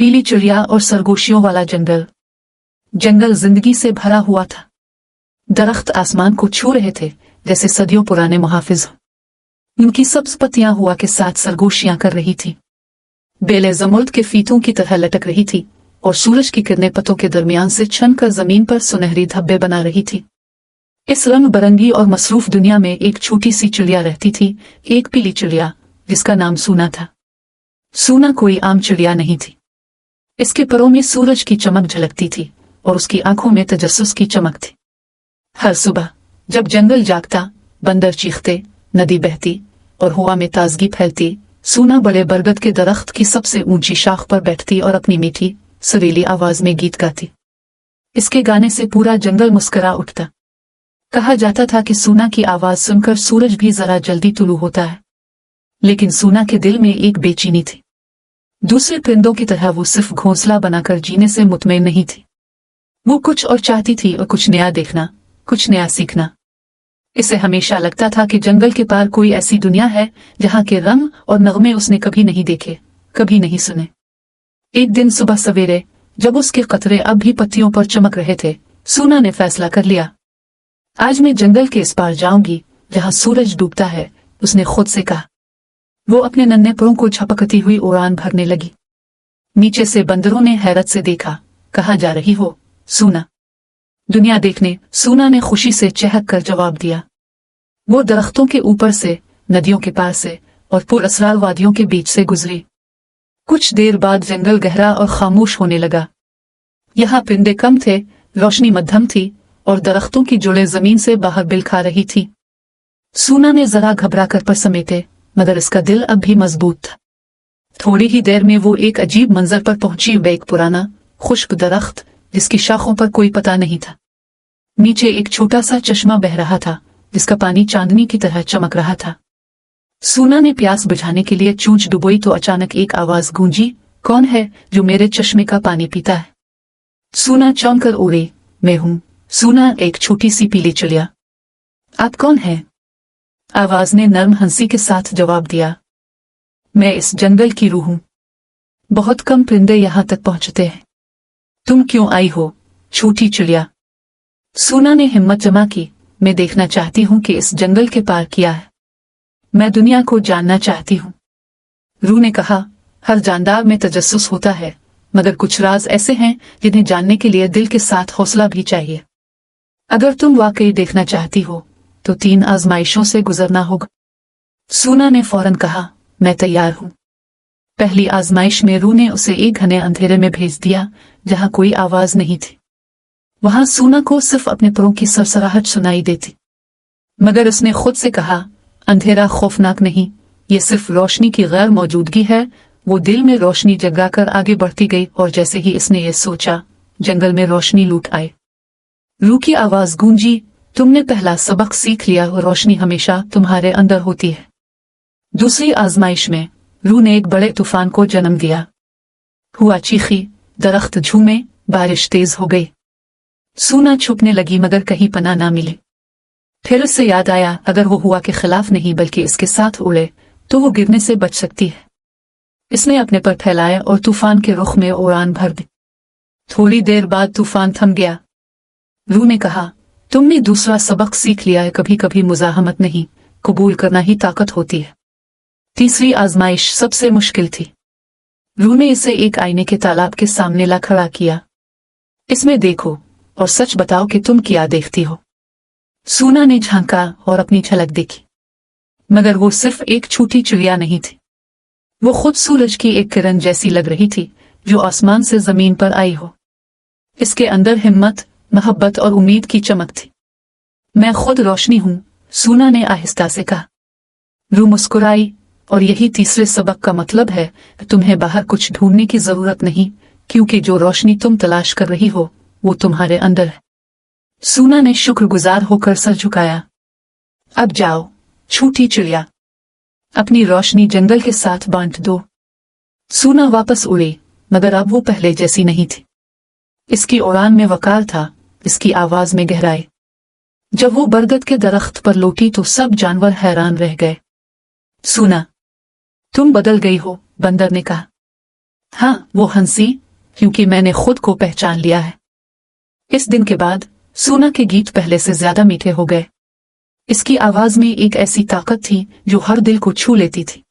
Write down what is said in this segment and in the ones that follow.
पीली चिड़िया और सरगोशियों वाला जंगल। जंगल जिंदगी से भरा हुआ था। दरख्त आसमान को छू रहे थे जैसे सदियों पुराने मुहाफिज। उनकी सब्ज पत्तियां हुआ के साथ सरगोशियां कर रही थी। बेलें जमुर्द के फीतों की तरह लटक रही थी और सूरज की किरणें पत्तों के दरमियान से छनकर जमीन पर सुनहरी धब्बे बना रही थी। इस रंग बरंगी और मसरूफ दुनिया में एक छोटी सी चिड़िया रहती थी, एक पीली चिड़िया जिसका नाम सूना था। सूना कोई आम चिड़िया नहीं थी। इसके परों में सूरज की चमक झलकती थी और उसकी आंखों में तजस्सुस की चमक थी। हर सुबह जब जंगल जागता, बंदर चीखते, नदी बहती और हवा में ताजगी फैलती, सूना बड़े बरगद के दरख्त की सबसे ऊंची शाख पर बैठती और अपनी मीठी सुरीली आवाज में गीत गाती। इसके गाने से पूरा जंगल मुस्कुरा उठता। कहा जाता था कि सूना की आवाज सुनकर सूरज भी जरा जल्दी तुलू होता है। लेकिन सूना के दिल में एक बेचैनी थी। दूसरे परिंदों की तरह वो सिर्फ घोंसला बनाकर जीने से मुतमईन नहीं थी। वो कुछ और चाहती थी, और कुछ नया देखना, कुछ नया सीखना। इसे हमेशा लगता था कि जंगल के पार कोई ऐसी दुनिया है जहां के रंग और नगमे उसने कभी नहीं देखे, कभी नहीं सुने। एक दिन सुबह सवेरे जब उसके कतरे अब भी पत्तियों पर चमक रहे थे, सूना ने फैसला कर लिया, आज मैं जंगल के इस पार जाऊंगी जहां सूरज डूबता है, उसने खुद से कहा। वो अपने नन्हे पैरों को झपकती हुई उड़ान भरने लगी। नीचे से बंदरों ने हैरत से देखा। कहाँ जा रही हो, सूना? दुनिया देखने, सूना ने खुशी से चहक कर जवाब दिया। वो दरख्तों के ऊपर से, नदियों के पार से और पुरअसरार वादियों के बीच से गुजरी। कुछ देर बाद जंगल गहरा और खामोश होने लगा। यहाँ परिंदे कम थे, रोशनी मध्यम थी और दरख्तों की जुड़े जमीन से बाहर बिल खा रही थी। सूना ने जरा घबरा कर पर समेटे, मगर इसका दिल अब भी मजबूत था। थोड़ी ही देर में वो एक अजीब मंजर पर पहुंची। एक पुराना खुश्क दरख्त जिसकी शाखों पर कोई पता नहीं था। नीचे एक छोटा सा चश्मा बह रहा था जिसका पानी चांदनी की तरह चमक रहा था। सूना ने प्यास बुझाने के लिए चोंच डुबोई तो अचानक एक आवाज गूंजी, कौन है जो मेरे चश्मे का पानी पीता है? सूना चौंक कर उड़ी, मैं हूं, सूना, एक छोटी सी पीली चिड़िया। आप कौन हैं? आवाज ने नर्म हंसी के साथ जवाब दिया, मैं इस जंगल की रूह हूं। बहुत कम परिंदे यहां तक पहुंचते हैं। तुम क्यों आई हो, छोटी चिड़िया? सूना ने हिम्मत जमा की, मैं देखना चाहती हूं कि इस जंगल के पार क्या है। मैं दुनिया को जानना चाहती हूं। रूह ने कहा, हर जानदार में तजस्सुस होता है, मगर कुछ राज ऐसे हैं जिन्हें जानने के लिए दिल के साथ हौसला भी चाहिए। अगर तुम वाकई देखना चाहती हो तो 3 आजमाइशों से गुजरना होगा। सूना ने फौरन कहा, मैं तैयार हूं। पहली आजमाइश में रूह ने उसे एक घने अंधेरे में भेज दिया जहां कोई आवाज नहीं थी। वहां सूना को सिर्फ अपने पैरों की सरसराहट सुनाई देती। मगर उसने खुद से कहा, अंधेरा खौफनाक नहीं, ये सिर्फ रोशनी की गैर मौजूदगी है। वो दिल में रोशनी जगाकर आगे बढ़ती गई और जैसे ही इसने ये सोचा, जंगल में रोशनी लूट आए। रूह की आवाज गूंजी, तुमने पहला सबक सीख लिया, रोशनी हमेशा तुम्हारे अंदर होती है। दूसरी आजमाइश में रूह ने एक बड़े तूफान को जन्म दिया। हुआ चीखी, दरख्त झूमे, बारिश तेज हो गई। सूना छुपने लगी मगर कहीं पनाह ना मिली। फिर उससे याद आया, अगर वो हुआ के खिलाफ नहीं बल्कि इसके साथ उड़े तो वो गिरने से बच सकती है। इसने अपने पर फैलाए और तूफान के रुख में उड़ान भर दी। थोड़ी देर बाद तूफान थम गया। रूह ने कहा, तुमने दूसरा सबक सीख लिया है, कभी कभी मुजाहमत नहीं, कबूल करना ही ताकत होती है। तीसरी आजमाइश सबसे मुश्किल थी। रूह ने इसे एक आईने के तालाब के सामने ला खड़ा किया। इसमें देखो और सच बताओ कि तुम क्या देखती हो। सूना ने झांका और अपनी झलक देखी, मगर वो सिर्फ एक छोटी चिड़िया नहीं थी। वो खुद सूरज की एक किरण जैसी लग रही थी जो आसमान से जमीन पर आई हो। इसके अंदर हिम्मत, मोहब्बत और उम्मीद की चमक थी। मैं खुद रोशनी हूं, सूना ने आहिस्ता से कहा। रूह मुस्कुराई, और यही तीसरे सबक का मतलब है, तुम्हें बाहर कुछ ढूंढने की जरूरत नहीं, क्योंकि जो रोशनी तुम तलाश कर रही हो वो तुम्हारे अंदर है। सूना ने शुक्रगुजार होकर सर झुकाया। अब जाओ छोटी चिड़िया, अपनी रोशनी जंगल के साथ बांट दो। सूना वापस उड़ी, मगर अब वो पहले जैसी नहीं थी। इसकी उड़ान में वकार था, इसकी आवाज में गहराई। जब वो बरगद के दरख्त पर लौटी तो सब जानवर हैरान रह गए। सूना, तुम बदल गई हो, बंदर ने कहा। हाँ, वो हंसी, क्योंकि मैंने खुद को पहचान लिया है। इस दिन के बाद सोना के गीत पहले से ज्यादा मीठे हो गए। इसकी आवाज में एक ऐसी ताकत थी जो हर दिल को छू लेती थी।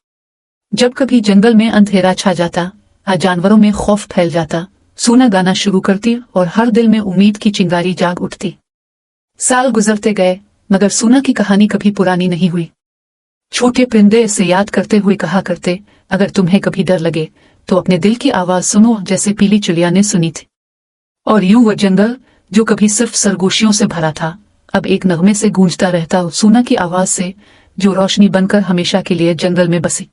जब कभी जंगल में अंधेरा छा जाता या जानवरों में खौफ फैल जाता, सोना गाना शुरू करती और हर दिल में उम्मीद की चिंगारी जाग उठती। साल गुजरते गए, मगर सोना की कहानी कभी पुरानी नहीं हुई। छोटे परिंदे इसे याद करते हुए कहा करते, अगर तुम्हें कभी डर लगे तो अपने दिल की आवाज सुनो, जैसे पीली चिड़िया ने सुनी थी। और यूं वो जंगल जो कभी सिर्फ सरगोशियों से भरा था, अब एक नगमे से गूंजता रहता, सोना की आवाज से, जो रोशनी बनकर हमेशा के लिए जंगल में बसी।